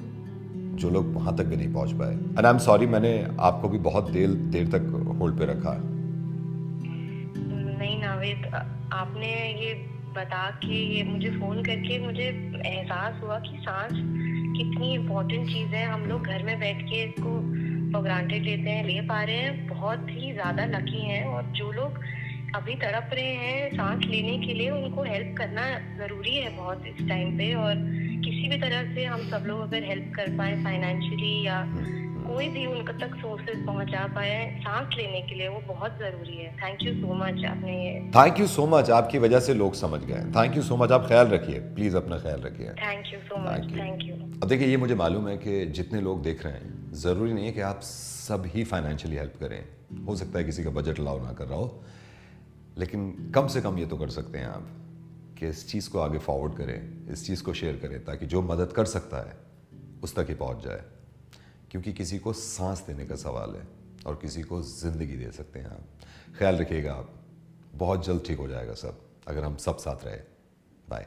जो लोग वहाँ तक भी नहीं पहुँच पाए। एंड आई एम सॉरी, मैंने आपको भी बहुत देर तक होल्ड पे रखा है। नहीं नावेद, आपने ये बता के ये मुझे फ़ोन करके मुझे एहसास हुआ कि सांस कितनी इम्पोर्टेंट चीज़ है। हम लोग घर में बैठ के इसको फॉर ग्रांटेड लेते हैं, ले पा रहे हैं, बहुत ही ज़्यादा लकी हैं। और जो लोग अभी तड़प रहे हैं सांस लेने के लिए, उनको हेल्प करना ज़रूरी है बहुत इस टाइम पे। और किसी भी तरह से हम सब लोग अगर हेल्प कर पाए फाइनेंशियली या कोई भी उनके तक सोर्सेज पहुंचा पाए सांस लेने के लिए, वो बहुत ज़रूरी है। थैंक यू सो मच, आपने ये थैंक यू सो मच, आपकी वजह से लोग समझ गए। थैंक यू सो मच, आप ख्याल रखिए, प्लीज़ अपना ख्याल रखिए। Thank you so much, thank you. अब देखिए, ये मुझे मालूम है कि जितने लोग देख रहे हैं, ज़रूरी नहीं है कि आप सब ही फाइनेंशियली हेल्प करें। हो सकता है किसी का बजट अलाउ ना कर रहा हो, लेकिन कम से कम ये तो कर सकते हैं आप कि इस चीज़ को आगे फॉरवर्ड करें, इस चीज़ को शेयर करें, ताकि जो मदद कर सकता है उस तक ही पहुंच जाए। क्योंकि किसी को सांस देने का सवाल है और किसी को ज़िंदगी दे सकते हैं आप। ख्याल रखिएगा आप, बहुत जल्द ठीक हो जाएगा सब, अगर हम सब साथ रहे। बाय।